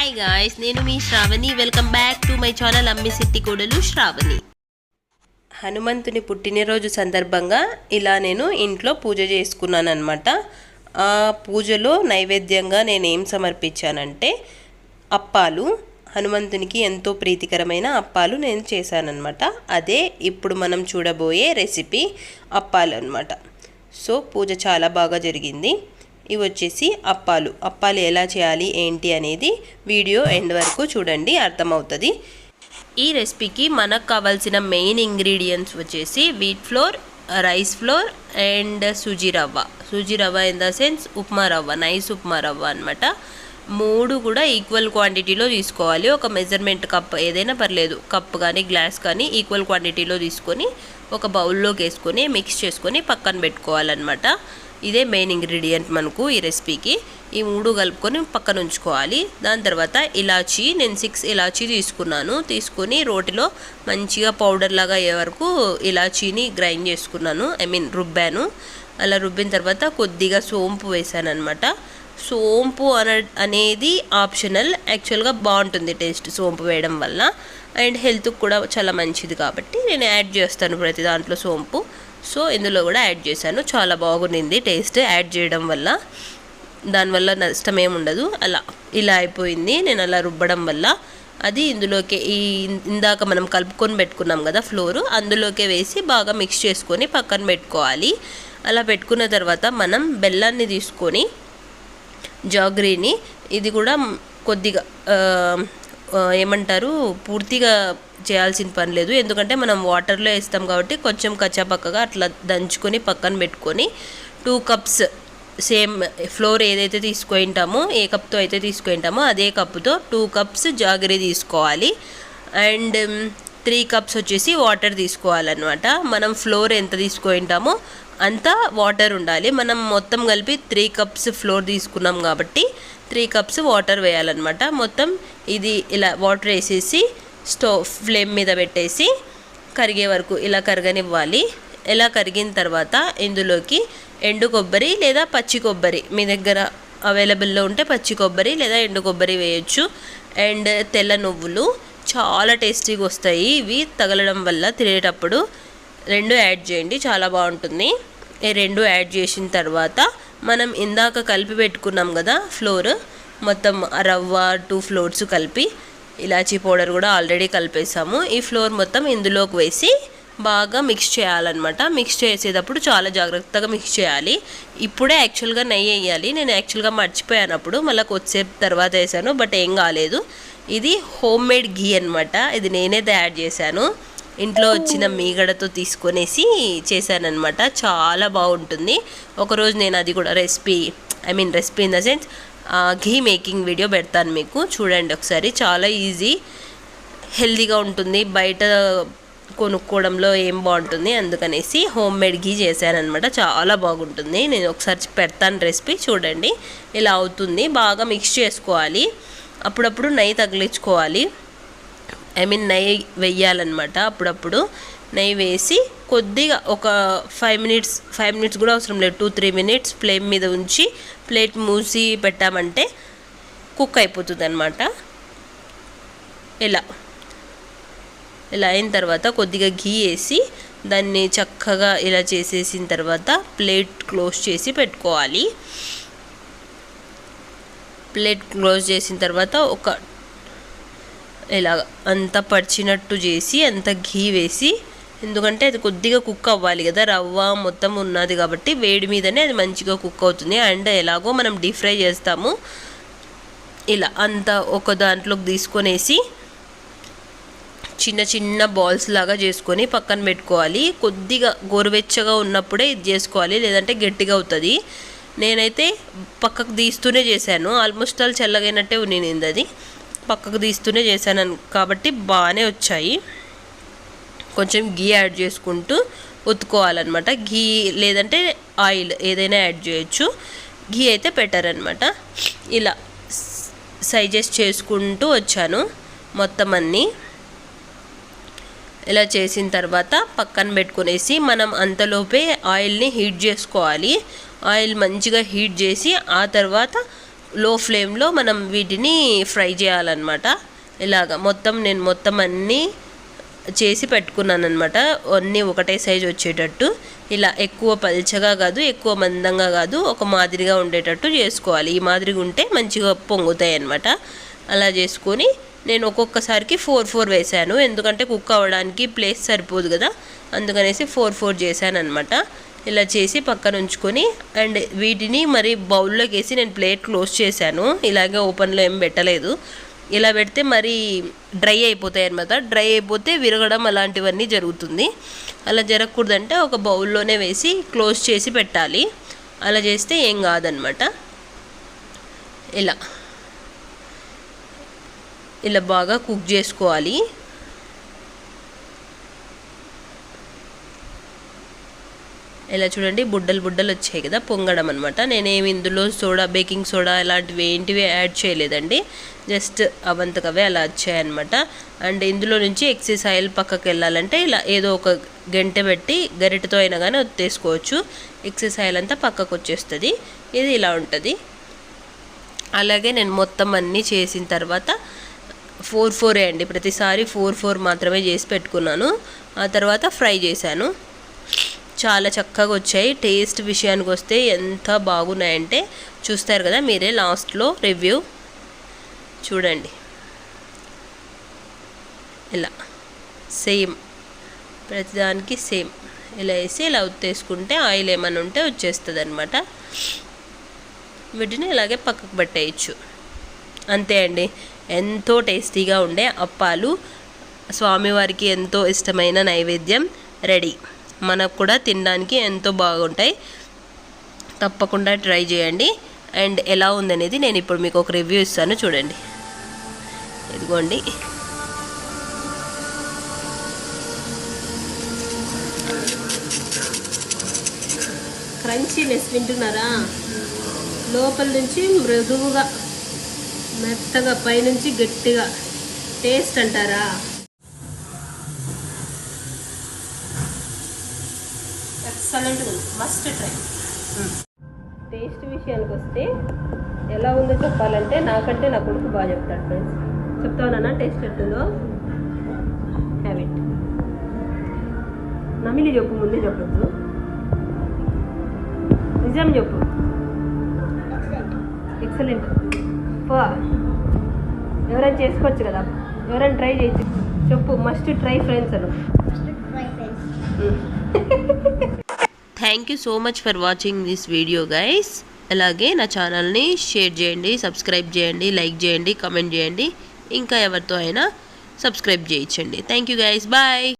Hi guys, నేను మీ Sravani. Welcome back to my channel అమ్మి సిట్టి కోడలు శ్రావణి. హనుమంతుని పుట్టినరోజు సందర్భంగా ఇలా నేను ఇంట్లో పూజ చేసుకున్నాను అనమాట. ఆ పూజలో నైవేద్యంగా నేను ఏం సమర్పించానంటే అప్పాలు. హనుమంతునికి ఎంతో ప్రీతికరమైన అప్పాలు నేను చేశానన్నమాట. అదే ఇప్పుడు మనం చూడబోయే రెసిపీ అప్పాలు అనమాట. సో పూజ చాలా బాగా జరిగింది. ఇవి వచ్చేసి అప్పాలు ఎలా చేయాలి ఏంటి అనేది వీడియో ఎండ్ వరకు చూడండి, అర్థమవుతుంది. ఈ రెసిపీకి మనకు కావాల్సిన మెయిన్ ఇంగ్రీడియంట్స్ వచ్చేసి wheat flour, rice flour and sooji రవ్వ ఇన్ ద సెన్స్ ఉప్మా రవ్వ, నైస్ ఉప్మా రవ్వ అనమాట. మూడు కూడా ఈక్వల్ క్వాంటిటీలో తీసుకోవాలి. ఒక మెజర్మెంట్ కప్ ఏదైనా పర్లేదు, కప్ కానీ గ్లాస్ కానీ ఈక్వల్ క్వాంటిటీలో తీసుకొని ఒక బౌల్లోకి వేసుకొని మిక్స్ చేసుకొని పక్కన పెట్టుకోవాలన్నమాట. ఇదే మెయిన్ ఇంగ్రీడియంట్ మనకు ఈ రెసిపీకి. ఈ మూడు కలుపుకొని పక్కన ఉంచుకోవాలి. దాని తర్వాత ఇలాచీ, నేను 6 ఇలాచీ తీసుకొని రోటిలో మంచిగా పౌడర్ లాగా అయ్యే వరకు ఇలాచీని గ్రైండ్ చేసుకున్నాను, రుబ్బాను. అలా రుబ్బిన తర్వాత కొద్దిగా సోంపు వేసాను అనమాట. సోంపు అనేది ఆప్షనల్, యాక్చువల్గా బాగుంటుంది టేస్ట్ సోంపు వేయడం వల్ల, అండ్ హెల్త్కి కూడా చాలా మంచిది కాబట్టి నేను యాడ్ చేస్తాను ప్రతి దాంట్లో సోంపు. సో ఇందులో కూడా యాడ్ చేశాను. చాలా బాగుంది టేస్ట్ యాడ్ చేయడం వల్ల, దానివల్ల నష్టం ఏముండదు. ఇలా అయిపోయింది. నేను అలా రుబ్బడం వల్ల అది ఇందులోకి ఇందాక మనం కలుపుకొని పెట్టుకున్నాం కదా ఫ్లోర్, అందులోకే వేసి బాగా మిక్స్ చేసుకొని పక్కన పెట్టుకోవాలి. అలా పెట్టుకున్న తర్వాత మనం బెల్లాన్ని తీసుకొని జాగ్రీని, ఇది కూడా కొద్దిగా పూర్తిగా చేయాల్సిన పని లేదు, ఎందుకంటే మనం వాటర్లో వేస్తాం కాబట్టి కొంచెం కచ్చాపక్కగా అట్లా దంచుకొని పక్కన పెట్టుకొని 2 కప్స్ సేమ్ ఫ్లోర్ ఏదైతే తీసుకుంటామో, ఏ కప్తో అయితే తీసుకుంటామో అదే కప్పుతో 2 కప్స్ జాగరీ తీసుకోవాలి. అండ్ 3 కప్స్ వచ్చేసి వాటర్ తీసుకోవాలన్నమాట. మనం ఫ్లోర్ ఎంత తీసుకుంటామో అంత వాటర్ ఉండాలి. మనం మొత్తం కలిపి 3 కప్స్ ఫ్లోర్ తీసుకున్నాం కాబట్టి 3 కప్స్ వాటర్ వేయాలన్నమాట. మొత్తం ఇది ఇలా వాటర్ వేసేసి స్టవ్ ఫ్లేమ్ మీద పెట్టేసి కరిగే వరకు ఇలా కరగనివ్వాలి. ఇలా కరిగిన తర్వాత ఇందులోకి ఎండు కొబ్బరి లేదా పచ్చి కొబ్బరి, మీ దగ్గర అవైలబుల్లో ఉంటే పచ్చి కొబ్బరి లేదా ఎండు కొబ్బరి వేయచ్చు. అండ్ తెల్ల నువ్వులు చాలా టేస్టీగా వస్తాయి ఇవి తగలడం వల్ల. తినేటప్పుడు 2 యాడ్ చేయండి, చాలా బాగుంటుంది. ఈ 2 యాడ్ చేసిన తర్వాత మనం ఇందాక కలిపి పెట్టుకున్నాం కదా ఫ్లోర్, మొత్తం రవ్వ 2 ఫ్లోర్స్ కలిపి, ఇలాచీ పౌడర్ కూడా ఆల్రెడీ కలిపేసాము. ఈ ఫ్లోర్ మొత్తం ఇందులోకి వేసి బాగా మిక్స్ చేయాలన్నమాట. మిక్స్ చేసేటప్పుడు చాలా జాగ్రత్తగా మిక్స్ చేయాలి. ఇప్పుడే యాక్చువల్గా నెయ్యి వేయాలి, నేను యాక్చువల్గా మర్చిపోయానప్పుడు, మళ్ళీ కొద్దిసేపు తర్వాత వేసాను, బట్ ఏం కాలేదు. ఇది హోమ్ మేడ్ ఘీ అనమాట. ఇది నేనే తయారు చేశాను, ఇంట్లో వచ్చిన మీగడతో తీసుకొనేసి చేశానమాట. చాలా బాగుంటుంది. ఒకరోజు నేను అది కూడా recipe in the sense ghee making video పెడతాను మీకు, చూడండి ఒకసారి. చాలా ఈజీ, హెల్తీగా ఉంటుంది. బయట కొనుక్కోవడంలో ఏం బాగుంటుంది, అందుకనేసి హోమ్ మేడ్ ఘీ చేశానమాట. చాలా బాగుంటుంది. నేను ఒకసారి పెడతాను రెసిపీ, చూడండి. ఇలా అవుతుంది. బాగా మిక్స్ చేసుకోవాలి. అప్పుడప్పుడు నెయ్యి తగిలించుకోవాలి, నెయ్యి వేయాలన్నమాట. అప్పుడప్పుడు నెయ్యి వేసి కొద్దిగా ఒక 5 మినిట్స్ కూడా అవసరం లేదు, 2-3 మినిట్స్ ఫ్లేమ్ మీద ఉంచి ప్లేట్ మూసి పెట్టామంటే కుక్ అయిపోతుంది అనమాట. ఇలా అయిన తర్వాత కొద్దిగా ఘీ వేసి దాన్ని చక్కగా ఇలా చేసేసిన తర్వాత ప్లేట్ క్లోజ్ చేసి పెట్టుకోవాలి. ప్లేట్ క్లోజ్ చేసిన తర్వాత ఇలా అంతా పడిచినట్టు చేసి అంత ఘీ వేసి, ఎందుకంటే అది కొద్దిగా కుక్ అవ్వాలి కదా, రవ్వ మొత్తం ఉన్నది కాబట్టి వేడి మీదనే అది మంచిగా కుక్ అవుతుంది. అండ్ ఎలాగో మనం డీప్ ఫ్రై చేస్తాము. ఇలా అంతా ఒక దాంట్లోకి తీసుకొనేసి చిన్న చిన్న బాల్స్ లాగా చేసుకొని పక్కన పెట్టుకోవాలి. కొద్దిగా గోరువెచ్చగా ఉన్నప్పుడే ఇది చేసుకోవాలి, లేదంటే గట్టిగా అవుతుంది. నేనైతే పక్కకు తీస్తూనే చేశాను, ఆల్మోస్ట్ ఆల్ చల్లగైనట్టే ఉన్నింది. అది పక్కకు తీస్తూనే చేశాను కాబట్టి బాగానే వచ్చాయి. కొంచెం ఘీ యాడ్ చేసుకుంటూ ఉతుకోవాలన్నమాట. ఘీ లేదంటే ఆయిల్ ఏదైనా యాడ్ చేయొచ్చు, ఘీ అయితే బెటర్ అనమాట. ఇలా సైజెస్ చేసుకుంటూ వచ్చాను మొత్తం అన్నీ. ఇలా చేసిన తర్వాత పక్కన పెట్టుకునేసి మనం అంతలోపే ఆయిల్ని హీట్ చేసుకోవాలి. ఆయిల్ మంచిగా హీట్ చేసి ఆ తర్వాత లో ఫ్లేమ్లో మనం వీటిని ఫ్రై చేయాలన్నమాట. ఇలాగ నేను మొత్తం అన్నీ చేసి పెట్టుకున్నాను అనమాట. అన్నీ ఒకటే సైజు వచ్చేటట్టు ఇలా ఎక్కువ పల్చగా కాదు, ఎక్కువ మందంగా కాదు, ఒక మాదిరిగా ఉండేటట్టు చేసుకోవాలి. ఈ మాదిరిగా ఉంటే మంచిగా పొంగుతాయి అన్నమాట. అలా చేసుకొని నేను ఒక్కొక్కసారికి 4 వేసాను, ఎందుకంటే కుక్ అవ్వడానికి ప్లేస్ సరిపోదు కదా, అందుకనేసి 4 చేశాను అనమాట. ఇలా చేసి పక్కన ఉంచుకొని అండ్ వీటిని మరి బౌల్లోకి వేసి నేను ప్లేట్ క్లోజ్ చేశాను. ఇలాగే ఓపెన్లో ఏం పెట్టలేదు. ఇలా పెడితే మరి డ్రై అయిపోతాయి అన్నమాట. డ్రై అయిపోతే విరగడం అలాంటివన్నీ జరుగుతుంది. అలా జరగకూడదంటే ఒక బౌల్లోనే వేసి క్లోజ్ చేసి పెట్టాలి. అలా చేస్తే ఏం కాదనమాట. ఇలా బాగా కుక్ చేసుకోవాలి. ఇలా చూడండి, బుడ్డలు వచ్చాయి కదా, పొంగడం అనమాట. నేనేమి ఇందులో బేకింగ్ సోడా ఇలాంటివి ఏంటివి యాడ్ చేయలేదండి. జస్ట్ అవంతకవే అలా వచ్చాయన్నమాట. అండ్ ఇందులో నుంచి ఎక్సెస్ ఆయిల్ పక్కకి వెళ్ళాలంటే ఇలా ఏదో ఒక గంటె పెట్టి గరిటెతో అయినా కానీ ఒత్తేసుకోవచ్చు. ఎక్సెస్ ఆయిల్ అంతా పక్కకు వచ్చేస్తుంది. ఇది ఇలా ఉంటుంది. అలాగే నేను మొత్తం అన్నీ చేసిన తర్వాత 4 అండి, ప్రతిసారి 4 మాత్రమే చేసి పెట్టుకున్నాను. ఆ తర్వాత ఫ్రై చేశాను. చాలా చక్కగా వచ్చాయి. టేస్ట్ విషయానికి వస్తే ఎంత బాగున్నాయంటే చూస్తారు కదా మీరే లాస్ట్లో రివ్యూ చూడండి. ఇలా సేమ్ ప్రతిదానికి సేమ్ ఇలా వేసి ఇలా ఉత్తేసుకుంటే ఆయిల్ ఏమైనా ఉంటే వచ్చేస్తుంది అనమాట. వీటిని ఇలాగే పక్కకు పెట్టేయచ్చు. అంతే అండి, ఎంతో టేస్టీగా ఉండే అప్పాలు, స్వామివారికి ఎంతో ఇష్టమైన నైవేద్యం రెడీ. మనకు కూడా తినడానికి ఎంతో బాగుంటాయి. తప్పకుండా ట్రై చేయండి. అండ్ ఎలా ఉందనేది నేను ఇప్పుడు మీకు ఒక రివ్యూ ఇస్తాను, చూడండి. ఇదిగోండి, క్రంచీనెస్ వింటున్నారా? లోపల నుంచి మృదువుగా, మెత్తగా, పైనుంచి గట్టిగా. టేస్ట్ అంటారా, ఎక్సలెంట్గా ఉంది. Must try. టేస్ట్ విషయానికి వస్తే ఎలా ఉందో చెప్పాలంటే నాకంటే నా కొడుకు బాగా చెప్తాడు ఫ్రెండ్స్. చెప్తానా టేస్ట్ ఎట్టుందో? హ్యాబిట్ నమిలి చెప్పు, ముందే చెప్పొద్దు, నిజం చెప్పు. ఎక్సలెంట్. ఎవరైనా చేసుకోవచ్చు కదా, ఎవరైనా ట్రై చేయొచ్చు. చెప్పు, must try friends Anu. Thank you so much for watching this video guys. అలాగే నా ఛానల్ని షేర్ చేయండి, సబ్స్క్రైబ్ చేయండి, లైక్ చేయండి, కామెంట్ చేయండి. ఇంకా ఎవరితో అయినా సబ్స్క్రైబ్ చేయించండి. Thank you guys, bye.